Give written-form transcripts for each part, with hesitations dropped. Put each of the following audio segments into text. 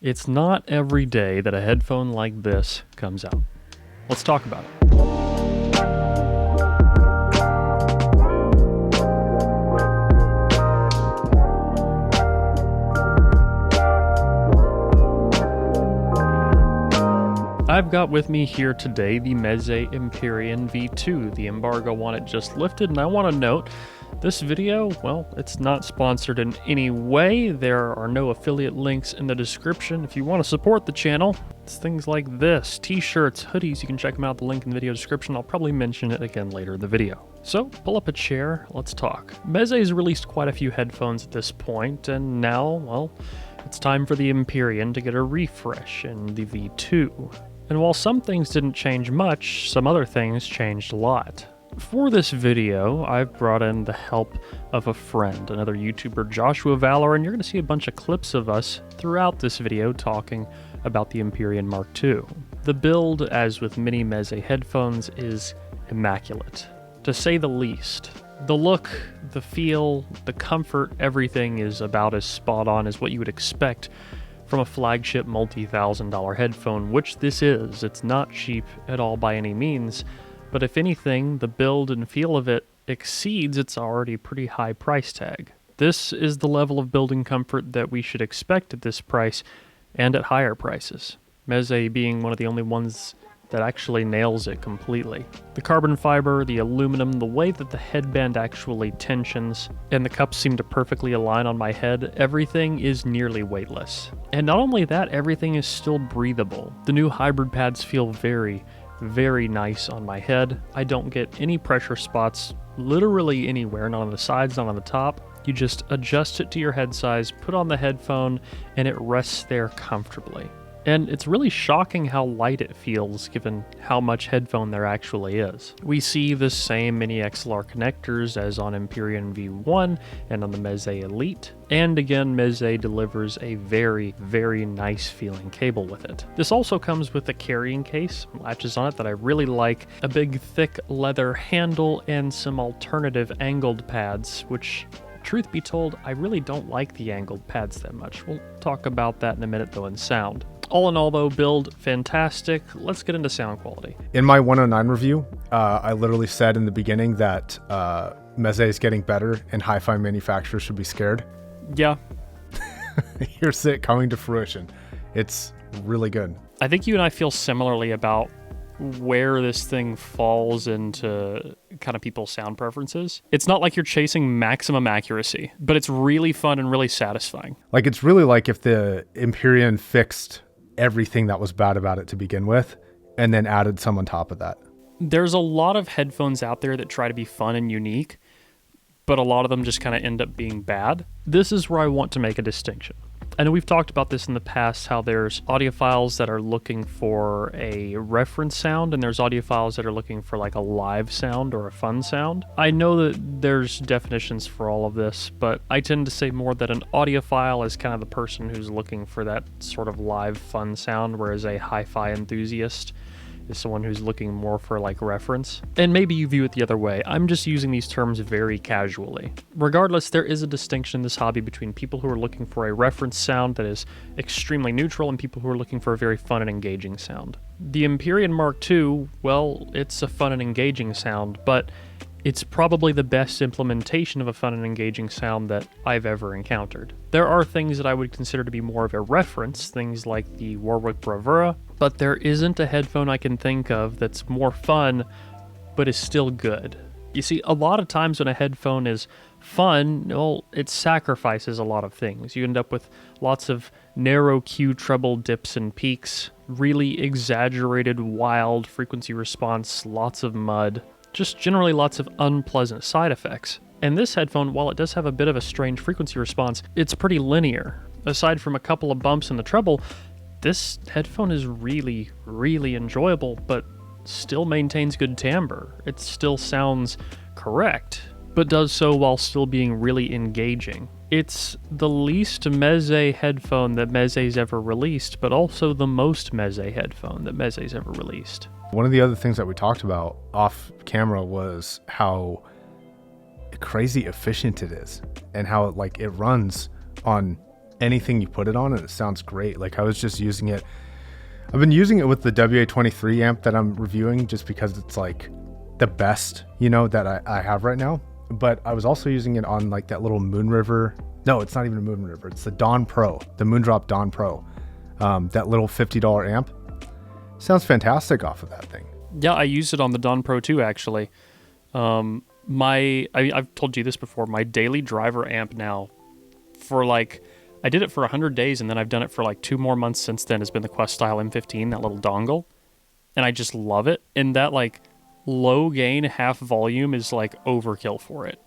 It's not every day that a headphone like this comes out. Let's talk about it. I've got with me here today the Meze Empyrean V2. The embargo on it just lifted, and I want to note, this video, well, it's not sponsored in any way. There are no affiliate links in the description. If you want to support the channel, it's things like this, t-shirts, hoodies. You can check them out, the link in the video description. I'll probably mention it again later in the video. So, pull up a chair, let's talk. Meze's released quite a few headphones at this point, and now, well, it's time for the Empyrean to get a refresh in the V2. And while some things didn't change much, some other things changed a lot. For this video, I've brought in the help of a friend, another YouTuber, Joshua Valor, and you're going to see a bunch of clips of us throughout this video talking about the Empyrean Mark II. The build, as with many Meze headphones, is immaculate, to say the least. The look, the feel, the comfort, everything is about as spot on as what you would expect from a flagship multi-$1,000 headphone, which this is. It's not cheap at all by any means, but if anything, the build and feel of it exceeds its already pretty high price tag. This is the level of building comfort that we should expect at this price and at higher prices, Meze being one of the only ones that actually nails it completely. The carbon fiber, the aluminum, the way that the headband actually tensions, and the cups seem to perfectly align on my head, everything is nearly weightless. And not only that, everything is still breathable. The new hybrid pads feel very, very nice on my head. I don't get any pressure spots literally anywhere, not on the sides, not on the top. You just adjust it to your head size, put on the headphone, and it rests there comfortably. And it's really shocking how light it feels given how much headphone there actually is. We see the same mini XLR connectors as on Empyrean V1 and on the Meze Elite. And again, Meze delivers a very, very nice feeling cable with it. This also comes with a carrying case, latches on it that I really like, a big thick leather handle, and some alternative angled pads, which, truth be told, I really don't like the angled pads that much. We'll talk about that in a minute though in sound. All in all though, build fantastic. Let's get into sound quality. In my 109 review, I literally said in the beginning that Meze is getting better and hi-fi manufacturers should be scared. Yeah. Here's it coming to fruition. It's really good. I think you and I feel similarly about where this thing falls into kind of people's sound preferences. It's not like you're chasing maximum accuracy, but it's really fun and really satisfying. Like, it's really like if the Empyrean fixed everything that was bad about it to begin with and then added some on top of that. There's a lot of headphones out there that try to be fun and unique, but a lot of them just kind of end up being bad. This is where I want to make a distinction. I know we've talked about this in the past, how there's audiophiles that are looking for a reference sound, and there's audiophiles that are looking for like a live sound or a fun sound. I know that there's definitions for all of this, but I tend to say more that an audiophile is kind of the person who's looking for that sort of live fun sound, whereas a hi-fi enthusiast is someone who's looking more for like reference. And maybe you view it the other way. I'm just using these terms very casually. Regardless, there is a distinction in this hobby between people who are looking for a reference sound that is extremely neutral and people who are looking for a very fun and engaging sound. The Empyrean Mark II, well, it's a fun and engaging sound, but it's probably the best implementation of a fun and engaging sound that I've ever encountered. There are things that I would consider to be more of a reference, things like the Warwick Bravura, but there isn't a headphone I can think of that's more fun, but is still good. You see, a lot of times when a headphone is fun, well, it sacrifices a lot of things. You end up with lots of narrow Q treble dips and peaks, really exaggerated wild frequency response, lots of mud, just generally lots of unpleasant side effects. And this headphone, while it does have a bit of a strange frequency response, it's pretty linear. Aside from a couple of bumps in the treble, this headphone is really, really enjoyable, but still maintains good timbre. It still sounds correct, but does so while still being really engaging. It's the least Meze headphone that Meze's ever released, but also the most Meze headphone that Meze's ever released. One of the other things that we talked about off camera was how crazy efficient it is and how it runs on anything you put it on and it sounds great. Like I was just using it. I've been using it with the WA23 amp that I'm reviewing just because it's like the best, you know, that I have right now. But I was also using it on like that little Moon River. No, it's not even a Moon River. It's the Dawn Pro, the Moondrop Dawn Pro. That little $50 amp. Sounds fantastic off of that thing. Yeah, I use it on the Dawn Pro too, actually. I've told you this before, my daily driver amp now, for like, I did it for 100 days and then I've done it for like 2 more months since then, has been the Quest Style M15, that little dongle. And I just love it. And that like low gain, half volume is like overkill for it,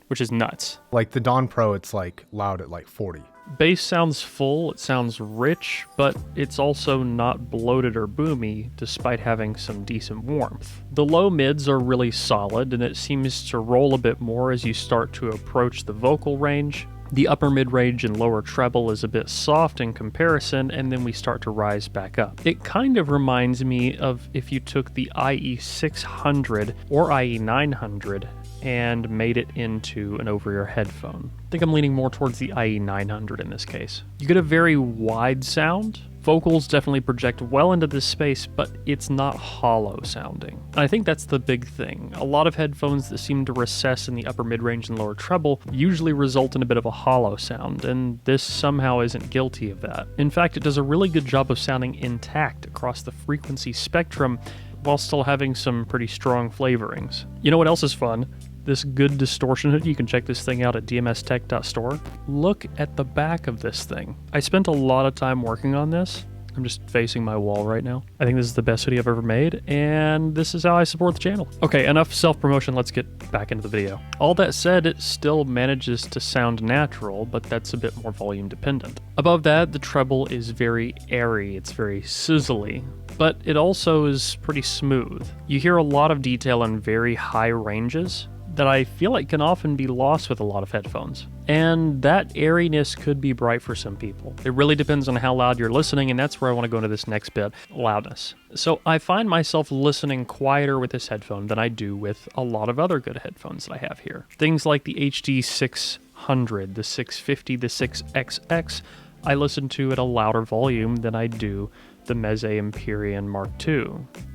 which is nuts. Like the Dawn Pro, it's like loud at like 40. Bass sounds full, it sounds rich, but it's also not bloated or boomy, despite having some decent warmth. The low mids are really solid, and it seems to roll a bit more as you start to approach the vocal range. The upper mid-range and lower treble is a bit soft in comparison, and then we start to rise back up. It kind of reminds me of if you took the IE600 or IE900 and made it into an over-ear headphone. I think I'm leaning more towards the IE900 in this case. You get a very wide sound. Vocals definitely project well into this space, but it's not hollow sounding. And I think that's the big thing. A lot of headphones that seem to recess in the upper mid-range and lower treble usually result in a bit of a hollow sound, and this somehow isn't guilty of that. In fact, it does a really good job of sounding intact across the frequency spectrum while still having some pretty strong flavorings. You know what else is fun? This good distortion hood. You can check this thing out at dmstech.store. Look at the back of this thing. I spent a lot of time working on this. I'm just facing my wall right now. I think this is the best hoodie I've ever made, and this is how I support the channel. Okay, enough self-promotion, let's get back into the video. All that said, it still manages to sound natural, but that's a bit more volume dependent. Above that, the treble is very airy, it's very sizzly, but it also is pretty smooth. You hear a lot of detail in very high ranges that I feel like can often be lost with a lot of headphones. And that airiness could be bright for some people. It really depends on how loud you're listening, and that's where I want to go into this next bit, loudness. So I find myself listening quieter with this headphone than I do with a lot of other good headphones that I have here. Things like the HD 600, the 650, the 6XX, I listen to at a louder volume than I do the Meze Empyrean II.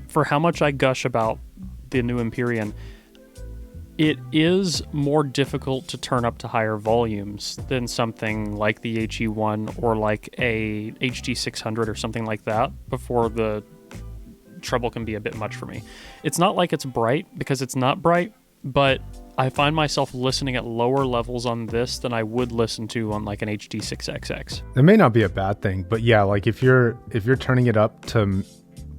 For how much I gush about the new Empyrean, it is more difficult to turn up to higher volumes than something like the HE1 or like a HD 600 or something like that before the treble can be a bit much for me. It's not like it's bright, because it's not bright, but I find myself listening at lower levels on this than I would listen to on like an HD 6XX. It may not be a bad thing, but yeah, like if you're turning it up to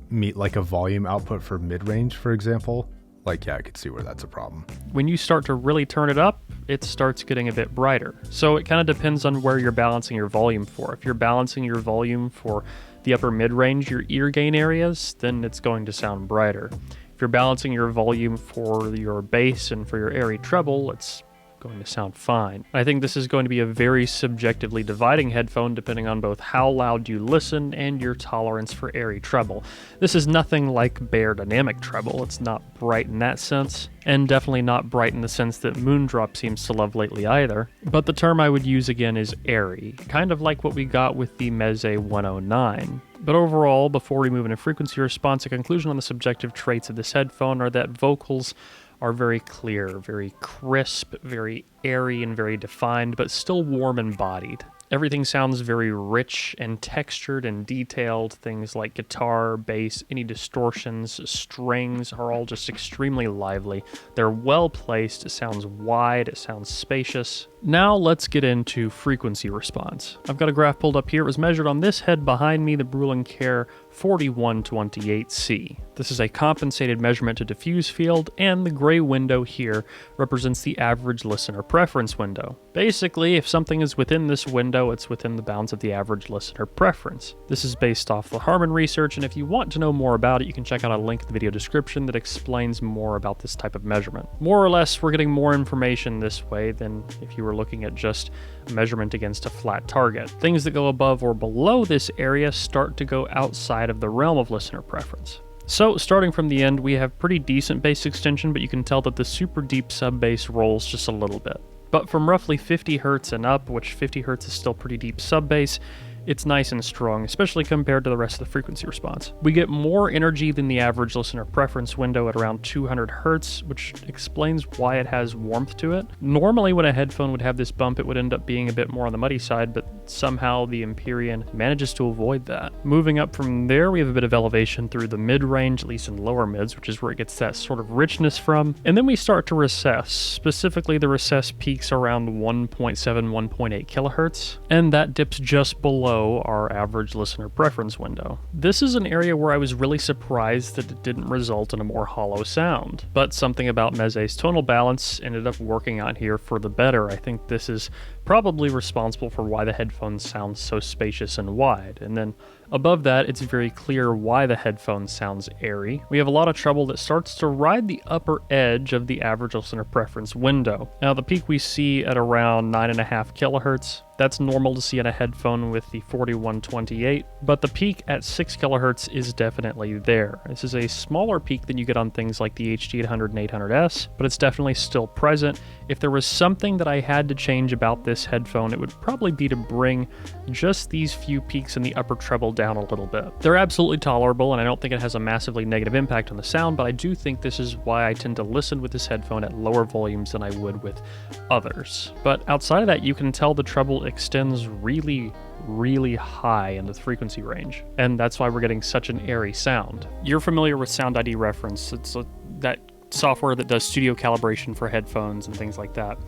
meet like a volume output for mid-range, for example, like, yeah, I could see where that's a problem. When you start to really turn it up, it starts getting a bit brighter. So it kind of depends on where you're balancing your volume for. If you're balancing your volume for the upper mid-range, your ear gain areas, then it's going to sound brighter. If you're balancing your volume for your bass and for your airy treble, it's going to sound fine. I think this is going to be a very subjectively dividing headphone depending on both how loud you listen and your tolerance for airy treble. This is nothing like bare dynamic treble. It's not bright in that sense, and definitely not bright in the sense that Moondrop seems to love lately either. But the term I would use again is airy, kind of like what we got with the Meze 109. But overall, before we move into frequency response, a conclusion on the subjective traits of this headphone are that vocals are very clear, very crisp, very airy, and very defined, but still warm and bodied. Everything sounds very rich and textured and detailed. Things like guitar, bass, any distortions, strings are all just extremely lively. They're well placed, it sounds wide, it sounds spacious. Now let's get into frequency response. I've got a graph pulled up here. It was measured on this head behind me, the Brulin Care 4128C. This is a compensated measurement to diffuse field, and the gray window here represents the average listener preference window. Basically, if something is within this window, it's within the bounds of the average listener preference. This is based off the Harman research, and if you want to know more about it, you can check out a link in the video description that explains more about this type of measurement. More or less, we're getting more information this way than if you were looking at just measurement against a flat target. Things that go above or below this area start to go outside of the realm of listener preference. So, starting from the end, we have pretty decent bass extension, but you can tell that the super deep sub bass rolls just a little bit. But from roughly 50 Hz and up, which 50 Hz is still pretty deep sub-bass, it's nice and strong, especially compared to the rest of the frequency response. We get more energy than the average listener preference window at around 200 Hz, which explains why it has warmth to it. Normally when a headphone would have this bump, it would end up being a bit more on the muddy side, but somehow the Empyrean manages to avoid that. Moving up from there, we have a bit of elevation through the mid-range, at least in lower mids, which is where it gets that sort of richness from. And then we start to recess. Specifically, the recess peaks around 1.7, 1.8 kilohertz, and that dips just below our average listener preference window. This is an area where I was really surprised that it didn't result in a more hollow sound, but something about Meze's tonal balance ended up working out here for the better. I think this is probably responsible for why the headphones sound so spacious and wide. And then above that, it's very clear why the headphone sounds airy. We have a lot of treble that starts to ride the upper edge of the average listener preference window. Now the peak we see at around 9.5 kilohertz. That's normal to see on a headphone with the 4128, but the peak at 6 kilohertz is definitely there. This is a smaller peak than you get on things like the HD800 and 800S, but it's definitely still present. If there was something that I had to change about this headphone, it would probably be to bring just these few peaks in the upper treble down a little bit. They're absolutely tolerable, and I don't think it has a massively negative impact on the sound, but I do think this is why I tend to listen with this headphone at lower volumes than I would with others. But outside of that, you can tell the treble extends really high into the frequency range, and that's why we're getting such an airy sound. You're familiar with Sound ID Reference. It's that software that does studio calibration for headphones and things like that.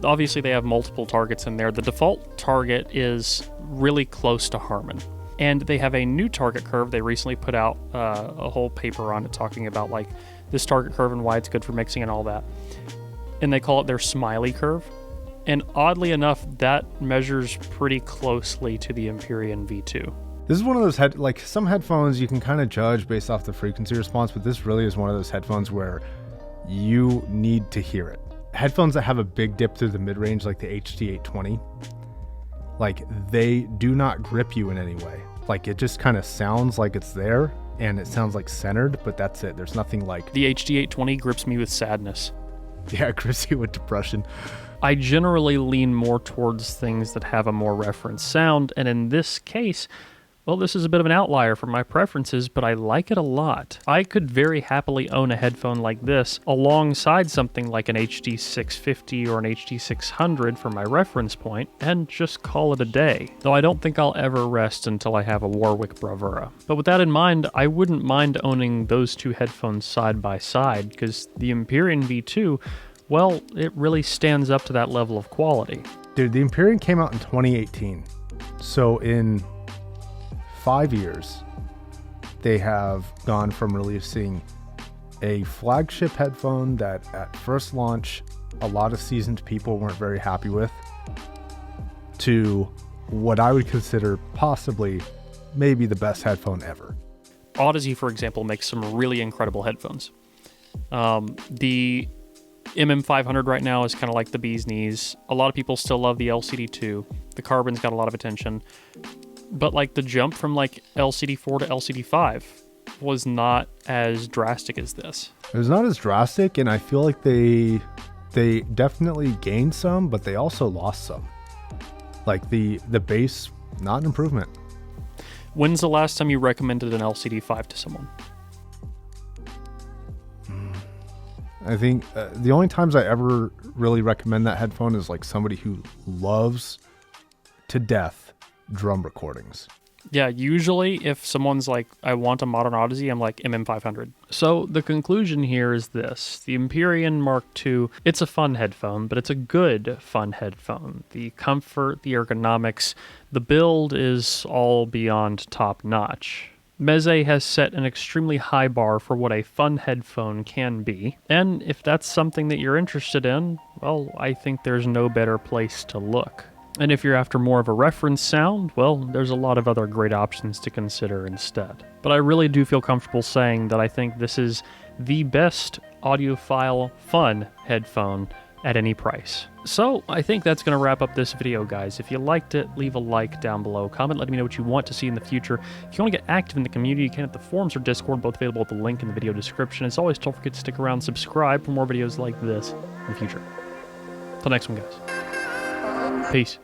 Obviously they have multiple targets in there. The default target is really close to Harman, and they have a new target curve. They recently put out a whole paper on it talking about like this target curve and why it's good for mixing and all that, and they call it their smiley curve. And oddly enough, that measures pretty closely to the Empyrean V2. This is one of those like some headphones you can kind of judge based off the frequency response, but this really is one of those headphones where you need to hear it. Headphones that have a big dip through the mid-range, like the HD820, like they do not grip you in any way. Like it just kind of sounds like it's there and it sounds like centered, but that's it. There's nothing like... The HD820 grips me with sadness. Yeah, it grips you with depression. I generally lean more towards things that have a more reference sound, and in this case, well, this is a bit of an outlier for my preferences, but I like it a lot. I could very happily own a headphone like this alongside something like an HD650 or an HD600 for my reference point, and just call it a day. Though I don't think I'll ever rest until I have a Warwick Bravura. But with that in mind, I wouldn't mind owning those two headphones side by side, because the Empyrean V2, well, it really stands up to that level of quality. Dude, the Empyrean came out in 2018. So in 5 years, they have gone from releasing a flagship headphone that at first launch, a lot of seasoned people weren't very happy with, to what I would consider possibly maybe the best headphone ever. Odyssey, for example, makes some really incredible headphones. The MM500 right now is kind of like the bee's knees. A lot of people still love the LCD2. The Carbon's got a lot of attention. But like the jump from like LCD4 to LCD5 was not as drastic as this. It was not as drastic, and I feel like they definitely gained some, but they also lost some. Like the bass, not an improvement. When's the last time you recommended an LCD5 to someone? I think the only times I ever really recommend that headphone is like somebody who loves to death drum recordings. Yeah, usually if someone's like, I want a modern Odyssey, I'm like MM500. So the conclusion here is this. The Empyrean Mark II, it's a fun headphone, but it's a good fun headphone. The comfort, the ergonomics, the build is all beyond top notch. Meze has set an extremely high bar for what a fun headphone can be, and if that's something that you're interested in, well, I think there's no better place to look. And if you're after more of a reference sound, well, there's a lot of other great options to consider instead. But I really do feel comfortable saying that I think this is the best audiophile fun headphone at any price. So I think that's going to wrap up this video, guys. If you liked it, leave a like down below. Comment, let me know what you want to see in the future. If you want to get active in the community, you can at the forums or Discord, both available at the link in the video description. As always, don't forget to stick around and subscribe for more videos like this in the future. Till Till next one, guys. Peace.